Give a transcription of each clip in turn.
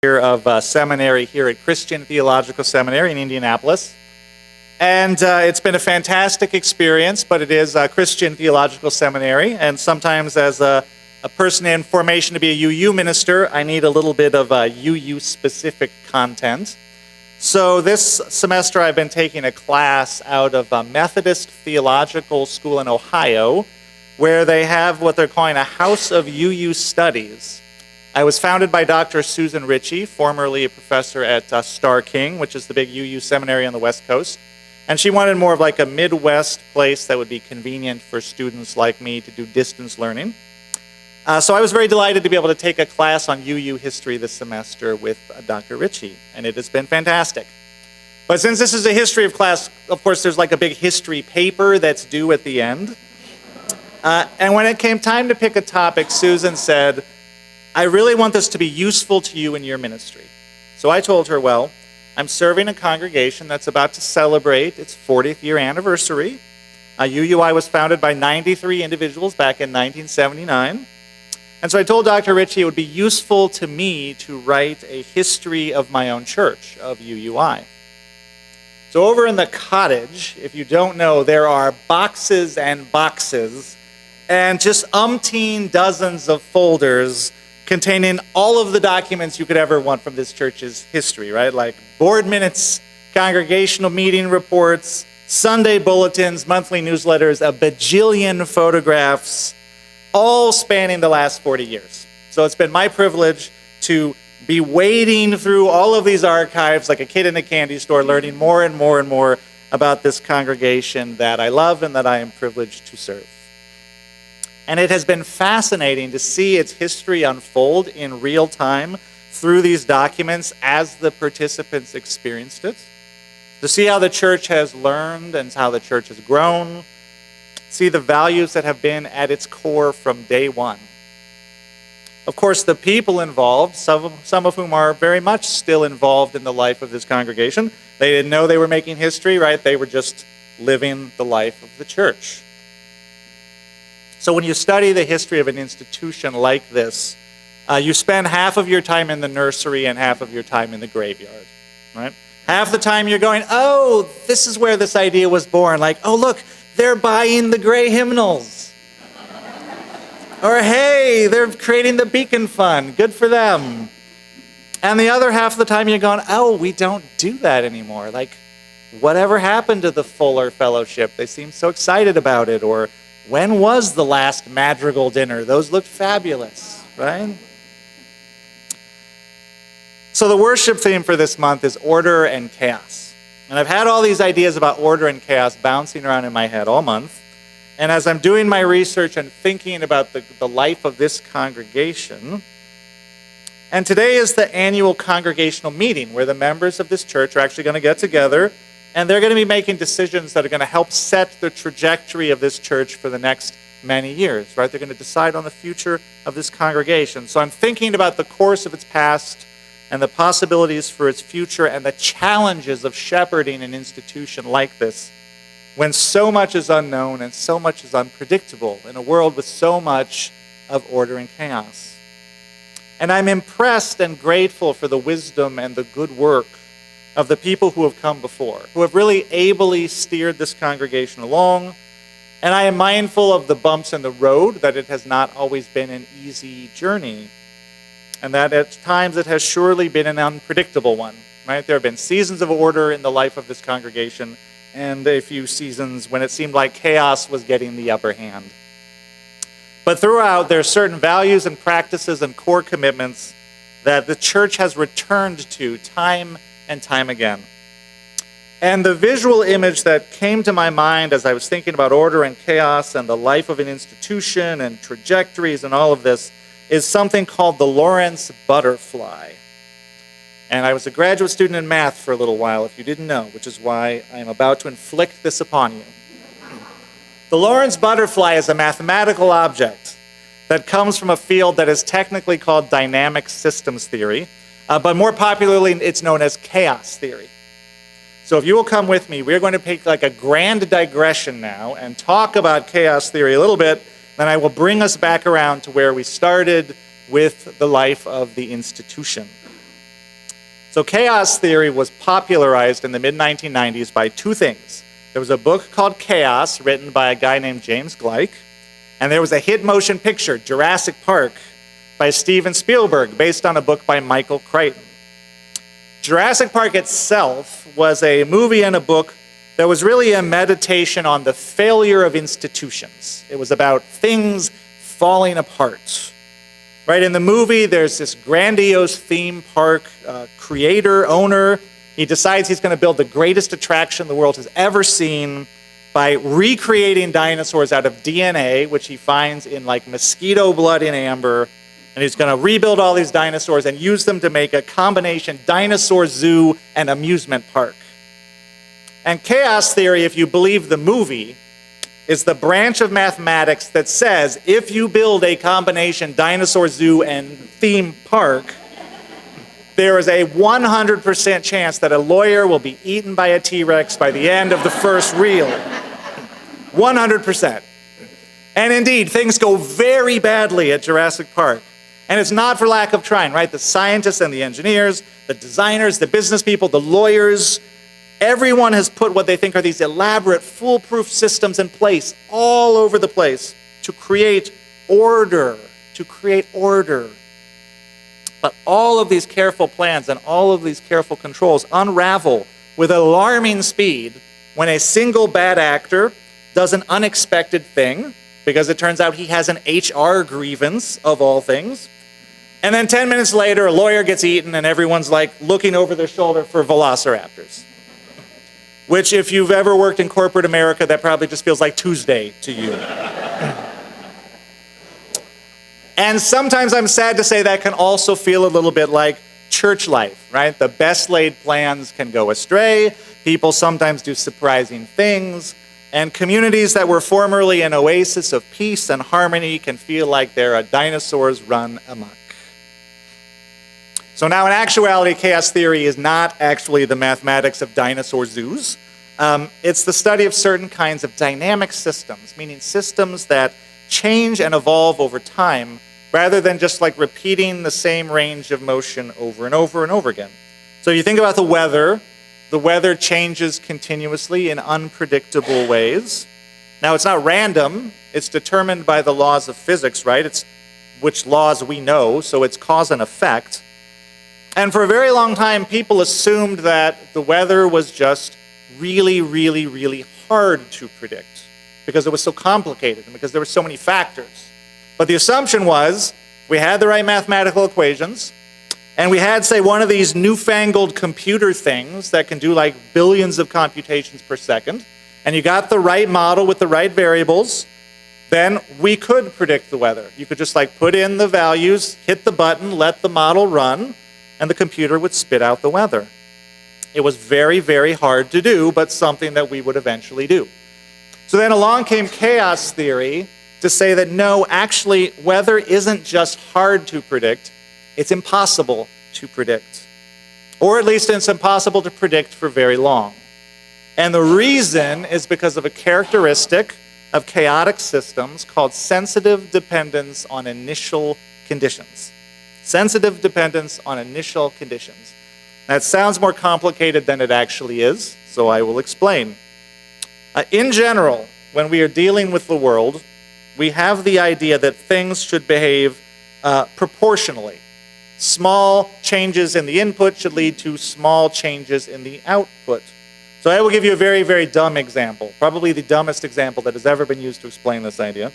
year of seminary here at Christian Theological Seminary in Indianapolis. And it's been a fantastic experience, but it is a Christian Theological Seminary, and sometimes as a person in formation to be a UU minister, I need a little bit of UU-specific content. So this semester I've been taking a class out of a Methodist Theological School in Ohio, where they have what they're calling a House of UU Studies. I was founded by Dr. Susan Ritchie, formerly a professor at Starr King, which is the big UU seminary on the West Coast. And she wanted more of like a Midwest place that would be convenient for students like me to do distance learning. So I was very delighted to be able to take a class on UU history this semester with Dr. Ritchie, and it has been fantastic. But since this is a history of class, of course, there's like a big history paper that's due at the end. And when it came time to pick a topic, Susan said, I really want this to be useful to you in your ministry. So I told her, well, I'm serving a congregation that's about to celebrate its 40th year anniversary. UUI was founded by 93 individuals back in 1979. And so I told Dr. Ritchie it would be useful to me to write a history of my own church, of UUI. So over in the cottage, if you don't know, there are boxes and boxes and just umpteen dozens of folders containing all of the documents you could ever want from this church's history, right? Like board minutes, congregational meeting reports, Sunday bulletins, monthly newsletters, a bajillion photographs, all spanning the last 40 years. So it's been my privilege to be wading through all of these archives like a kid in a candy store, learning more and more and more about this congregation that I love and that I am privileged to serve. And it has been fascinating to see its history unfold in real time through these documents as the participants experienced it. To see how the church has learned and how the church has grown. See the values that have been at its core from day one. Of course, the people involved, some of whom are very much still involved in the life of this congregation, they didn't know they were making history, right? They were just living the life of the church. So when you study the history of an institution like this, you spend half of your time in the nursery and half of your time in the graveyard, right? Half the time you're going, oh, this is where this idea was born. Like, oh, look, they're buying the gray hymnals. Or, hey, they're creating the Beacon Fund. Good for them. And the other half of the time you're going, oh, we don't do that anymore. Like, whatever happened to the Fuller Fellowship? They seem so excited about it. Or, when was the last Madrigal dinner? Those looked fabulous, right? So the worship theme for this month is order and chaos. And I've had all these ideas about order and chaos bouncing around in my head all month. And as I'm doing my research and thinking about the life of this congregation, and today is the annual congregational meeting where the members of this church are actually going to get together and they're going to be making decisions that are going to help set the trajectory of this church for the next many years, right? They're going to decide on the future of this congregation. So I'm thinking about the course of its past and the possibilities for its future and the challenges of shepherding an institution like this when so much is unknown and so much is unpredictable in a world with so much of order and chaos. And I'm impressed and grateful for the wisdom and the good work of the people who have come before, who have really ably steered this congregation along. And I am mindful of the bumps in the road, that it has not always been an easy journey, and that at times it has surely been an unpredictable one, right? There have been seasons of order in the life of this congregation, and a few seasons when it seemed like chaos was getting the upper hand. But throughout, there are certain values and practices and core commitments that the church has returned to time and time again. And the visual image that came to my mind as I was thinking about order and chaos and the life of an institution and trajectories and all of this is something called the Lawrence butterfly. And I was a graduate student in math for a little while, if you didn't know, which is why I am about to inflict this upon you. The Lawrence butterfly is a mathematical object that comes from a field that is technically called dynamic systems theory, but more popularly it's known as chaos theory. So if you will come with me, we're going to take like a grand digression now and talk about chaos theory a little bit, then I will bring us back around to where we started with the life of the institution. So chaos theory was popularized in the mid-1990s by two things. There was a book called Chaos, written by a guy named James Gleick, and there was a hit motion picture, Jurassic Park, by Steven Spielberg, based on a book by Michael Crichton. Jurassic Park itself was a movie and a book that was really a meditation on the failure of institutions. It was about things falling apart. Right, in the movie, there's this grandiose theme park creator, owner. He decides he's going to build the greatest attraction the world has ever seen by recreating dinosaurs out of DNA, which he finds in like mosquito blood in amber. And he's going to rebuild all these dinosaurs and use them to make a combination dinosaur zoo and amusement park. And chaos theory, if you believe the movie, is the branch of mathematics that says if you build a combination dinosaur zoo and theme park, there is a 100% chance that a lawyer will be eaten by a T-Rex by the end of the first reel. 100%. And indeed, things go very badly at Jurassic Park. And it's not for lack of trying, right? The scientists and the engineers, the designers, the business people, the lawyers, everyone has put what they think are these elaborate, foolproof systems in place all over the place to create order, But all of these careful plans and all of these careful controls unravel with alarming speed when a single bad actor does an unexpected thing, because it turns out he has an HR grievance, of all things. And then 10 minutes later, a lawyer gets eaten and everyone's like looking over their shoulder for velociraptors. Which, if you've ever worked in corporate America, that probably just feels like Tuesday to you. And sometimes I'm sad to say that can also feel a little bit like church life, right? The best laid plans can go astray. People sometimes do surprising things. And communities that were formerly an oasis of peace and harmony can feel like they're a dinosaurs run amok. So now, in actuality, chaos theory is not actually the mathematics of dinosaur zoos. It's the study of certain kinds of dynamic systems, meaning systems that change and evolve over time, rather than just like repeating the same range of motion over and over and over again. So you think about the weather changes continuously in unpredictable ways. Now, it's not random. It's determined by the laws of physics, right? It's which laws we know, so it's cause and effect. And for a very long time, people assumed that the weather was just really, really, really hard to predict because it was so complicated and because there were so many factors. But the assumption was we had the right mathematical equations, and we had, say, one of these newfangled computer things that can do like billions of computations per second, and you got the right model with the right variables, then we could predict the weather. You could just like put in the values, hit the button, let the model run, and the computer would spit out the weather. It was very, very hard to do, but something that we would eventually do. So then along came chaos theory to say that no, actually, weather isn't just hard to predict, it's impossible to predict. Or at least it's impossible to predict for very long. And the reason is because of a characteristic of chaotic systems called sensitive dependence on initial conditions. Sensitive dependence on initial conditions. That sounds more complicated than it actually is, so I will explain. In general, when we are dealing with the world, we have the idea that things should behave proportionally. Small changes in the input should lead to small changes in the output. So I will give you a very, very dumb example, probably the dumbest example that has ever been used to explain this idea.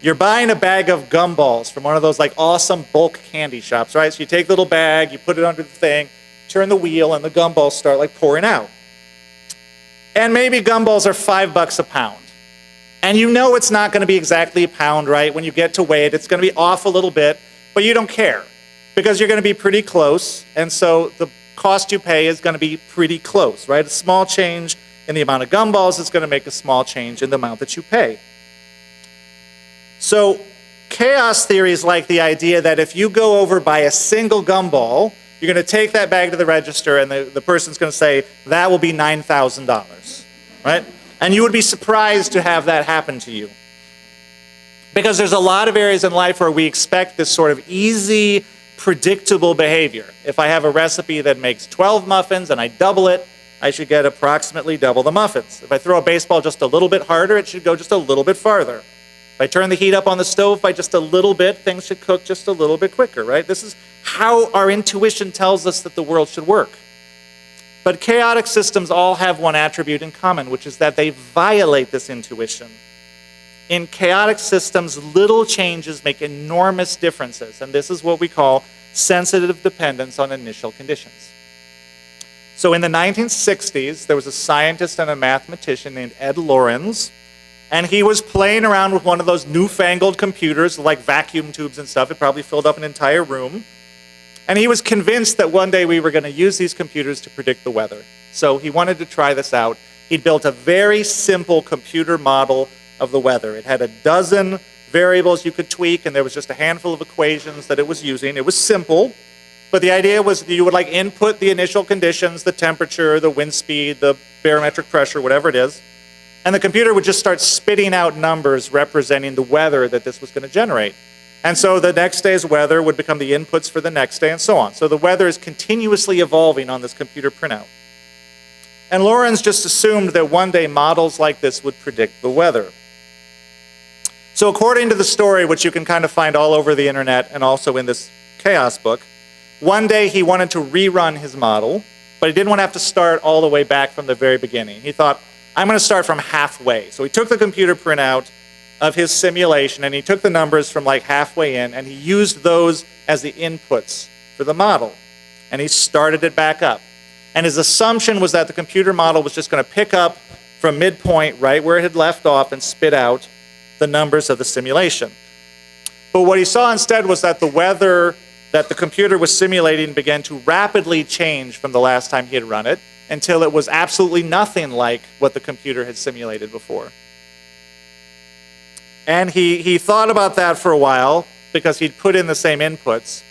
You're buying a bag of gumballs from one of those like awesome bulk candy shops, right? So you take the little bag, you put it under the thing, turn the wheel, and the gumballs start like pouring out. And maybe gumballs are $5 a pound. And you know it's not going to be exactly a pound, right? When you get to weigh it, it's going to be off a little bit, but you don't care because you're going to be pretty close. And so the cost you pay is going to be pretty close, right? A small change in the amount of gumballs is going to make a small change in the amount that you pay. So chaos theory is like the idea that if you go over by a single gumball, you're going to take that bag to the register and the person's going to say, that will be $9,000, right? And you would be surprised to have that happen to you. Because there's a lot of areas in life where we expect this sort of easy, predictable behavior. If I have a recipe that makes 12 muffins and I double it, I should get approximately double the muffins. If I throw a baseball just a little bit harder, it should go just a little bit farther. If I turn the heat up on the stove by just a little bit, things should cook just a little bit quicker, right? This is how our intuition tells us that the world should work. But chaotic systems all have one attribute in common, which is that they violate this intuition. In chaotic systems, little changes make enormous differences, and this is what we call sensitive dependence on initial conditions. So in the 1960s, there was a scientist and a mathematician named Ed Lorenz, and he was playing around with one of those newfangled computers, like vacuum tubes and stuff. It probably filled up an entire room. And he was convinced that one day we were going to use these computers to predict the weather. So he wanted to try this out. He built a very simple computer model of the weather. It had a dozen variables you could tweak, and there was just a handful of equations that it was using. It was simple, but the idea was that you would like input the initial conditions, the temperature, the wind speed, the barometric pressure, whatever it is, and the computer would just start spitting out numbers representing the weather that this was going to generate. And so the next day's weather would become the inputs for the next day and so on. So the weather is continuously evolving on this computer printout. And Lorenz just assumed that one day models like this would predict the weather. So according to the story, which you can kind of find all over the internet and also in this chaos book, one day he wanted to rerun his model, but he didn't want to have to start all the way back from the very beginning. He thought, I'm going to start from halfway. So he took the computer printout of his simulation and he took the numbers from like halfway in and he used those as the inputs for the model. And he started it back up. And his assumption was that the computer model was just going to pick up from midpoint right where it had left off and spit out the numbers of the simulation. But what he saw instead was that the weather that the computer was simulating began to rapidly change from the last time he had run it until it was absolutely nothing like what the computer had simulated before. And he thought about that for a while because he'd put in the same inputs,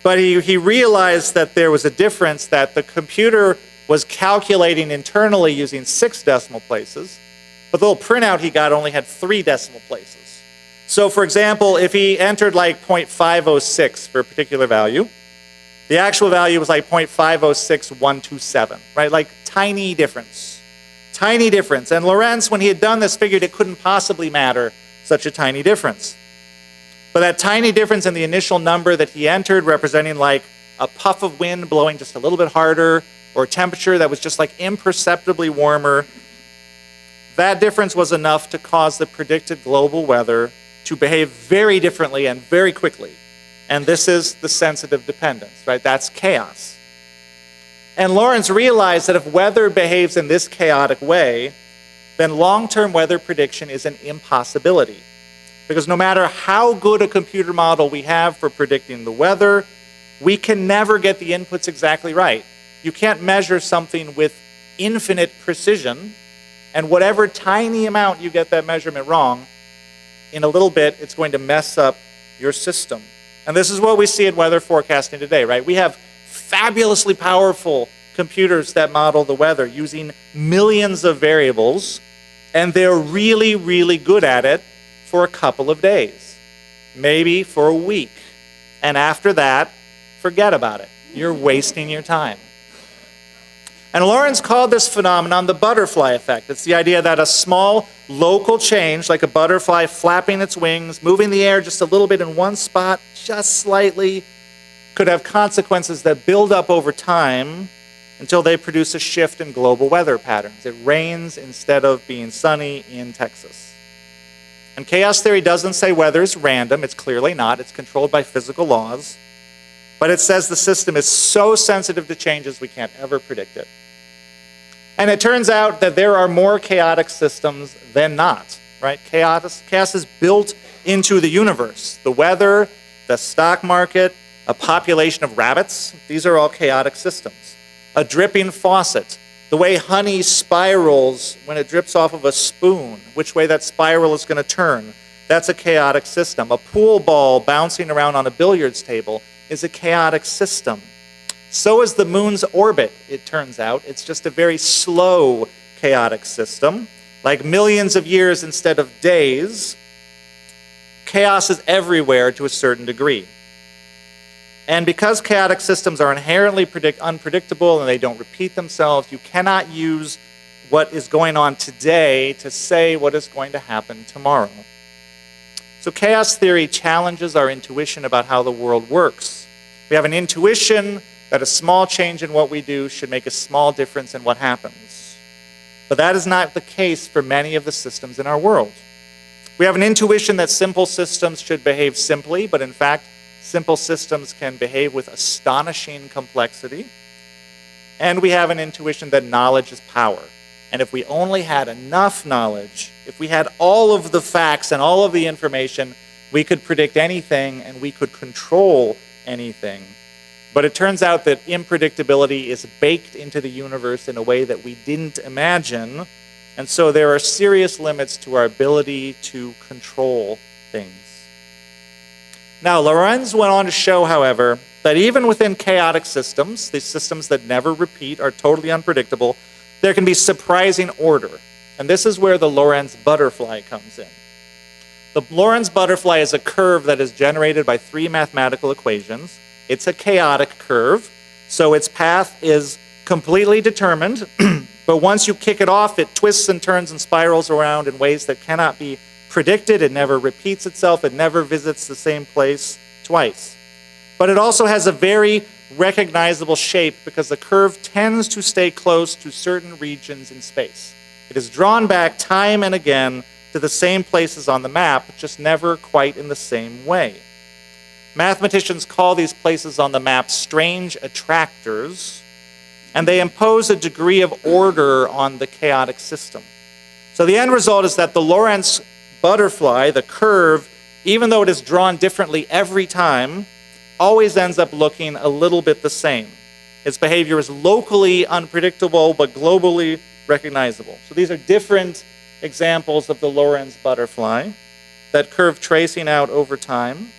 but he realized that there was a difference, that the computer was calculating internally using 6 decimal places, but the little printout he got only had 3 decimal places. So for example, if he entered like 0.506 for a particular value, the actual value was like 0.506127, right? Like tiny difference. Tiny difference. And Lorenz, when he had done this, figured it couldn't possibly matter such a tiny difference. But that tiny difference in the initial number that he entered, representing like a puff of wind blowing just a little bit harder, or a temperature that was just like imperceptibly warmer, that difference was enough to cause the predicted global weather to behave very differently and very quickly. And this is the sensitive dependence, right? That's chaos. And Lorenz realized that if weather behaves in this chaotic way, then long-term weather prediction is an impossibility. Because no matter how good a computer model we have for predicting the weather, we can never get the inputs exactly right. You can't measure something with infinite precision, and whatever tiny amount you get that measurement wrong, in a little bit, it's going to mess up your system. And this is what we see in weather forecasting today, right? We have fabulously powerful computers that model the weather using millions of variables, and they're really, really good at it for a couple of days, maybe for a week. And after that, forget about it. You're wasting your time. And Lorenz called this phenomenon the butterfly effect. It's the idea that a small local change, like a butterfly flapping its wings, moving the air just a little bit in one spot, just slightly, could have consequences that build up over time until they produce a shift in global weather patterns. It rains instead of being sunny in Texas. And chaos theory doesn't say weather is random. It's clearly not. It's controlled by physical laws. But it says the system is so sensitive to changes we can't ever predict it. And it turns out that there are more chaotic systems than not, right? Chaos is built into the universe. The weather, the stock market, a population of rabbits, these are all chaotic systems. A dripping faucet, the way honey spirals when it drips off of a spoon, which way that spiral is going to turn, that's a chaotic system. A pool ball bouncing around on a billiards table is a chaotic system. So is the moon's orbit, it turns out. It's just a very slow chaotic system, like millions of years instead of days. Chaos is everywhere to a certain degree. And because chaotic systems are inherently unpredictable and they don't repeat themselves, you cannot use what is going on today to say what is going to happen tomorrow. So chaos theory challenges our intuition about how the world works. We have an intuition that a small change in what we do should make a small difference in what happens. But that is not the case for many of the systems in our world. We have an intuition that simple systems should behave simply, but in fact, simple systems can behave with astonishing complexity. And we have an intuition that knowledge is power. And if we only had enough knowledge, if we had all of the facts and all of the information, we could predict anything and we could control anything. But it turns out that unpredictability is baked into the universe in a way that we didn't imagine. And so there are serious limits to our ability to control things. Now, Lorenz went on to show, however, that even within chaotic systems, these systems that never repeat, are totally unpredictable, there can be surprising order. And this is where the Lorenz butterfly comes in. The Lorenz butterfly is a curve that is generated by 3 mathematical equations. It's a chaotic curve, so its path is completely determined, but once you kick it off, it twists and turns and spirals around in ways that cannot be predicted. It never repeats itself. It never visits the same place twice. But it also has a very recognizable shape because the curve tends to stay close to certain regions in space. It is drawn back time and again to the same places on the map, just never quite in the same way. Mathematicians call these places on the map strange attractors, and they impose a degree of order on the chaotic system. So the end result is that the Lorenz butterfly, the curve, even though it is drawn differently every time, always ends up looking a little bit the same. Its behavior is locally unpredictable, but globally recognizable. So these are different examples of the Lorenz butterfly, that curve tracing out over time.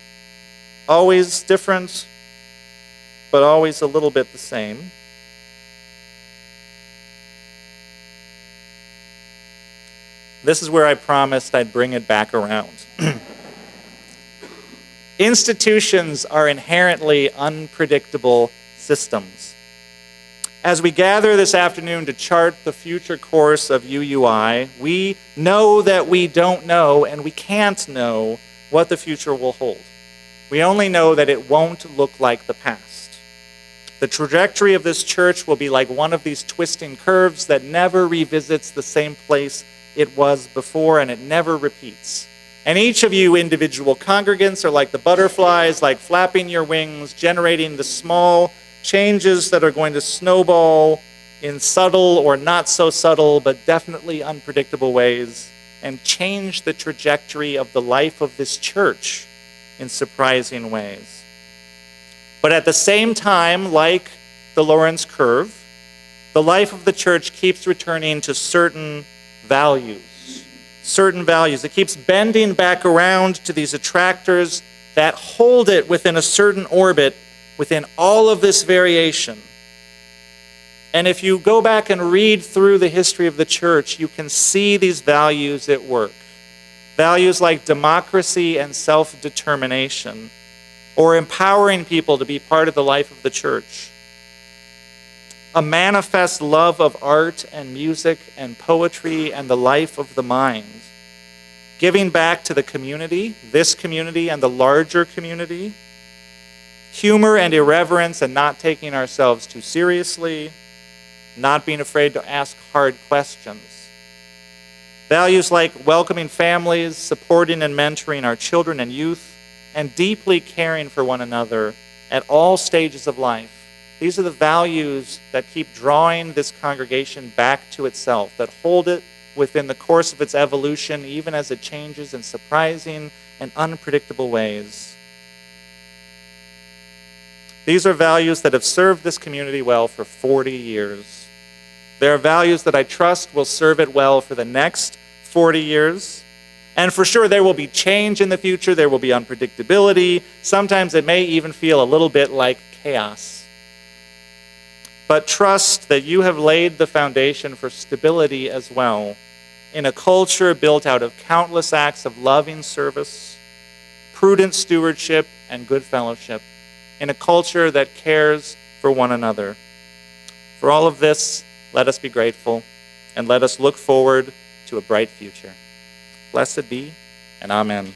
Always different, but always a little bit the same. This is where I promised I'd bring it back around. Institutions are inherently unpredictable systems. As we gather this afternoon to chart the future course of UUI, we know that we don't know and we can't know what the future will hold. We only know that it won't look like the past. The trajectory of this church will be like one of these twisting curves that never revisits the same place it was before, and it never repeats. And each of you individual congregants are like the butterflies, like flapping your wings, generating the small changes that are going to snowball in subtle or not so subtle, but definitely unpredictable ways, and change the trajectory of the life of this church in surprising ways. But at the same time, like the Lorenz curve, the life of the church keeps returning to certain values. It keeps bending back around to these attractors that hold it within a certain orbit within all of this variation. And if you go back and read through the history of the church, you can see these values at work. Values like democracy and self-determination, or empowering people to be part of the life of the church. A manifest love of art and music and poetry and the life of the mind. Giving back to the community, this community and the larger community. Humor and irreverence and not taking ourselves too seriously. Not being afraid to ask hard questions. Values like welcoming families, supporting and mentoring our children and youth, and deeply caring for one another at all stages of life. These are the values that keep drawing this congregation back to itself, that hold it within the course of its evolution, even as it changes in surprising and unpredictable ways. These are values that have served this community well for 40 years. They are values that I trust will serve it well for the next 40 years. And for sure, there will be change in the future. There will be unpredictability. Sometimes it may even feel a little bit like chaos. But trust that you have laid the foundation for stability as well in a culture built out of countless acts of loving service, prudent stewardship, and good fellowship. in a culture that cares for one another. For all of this, let us be grateful, and let us look forward to a bright future. Blessed be, and amen.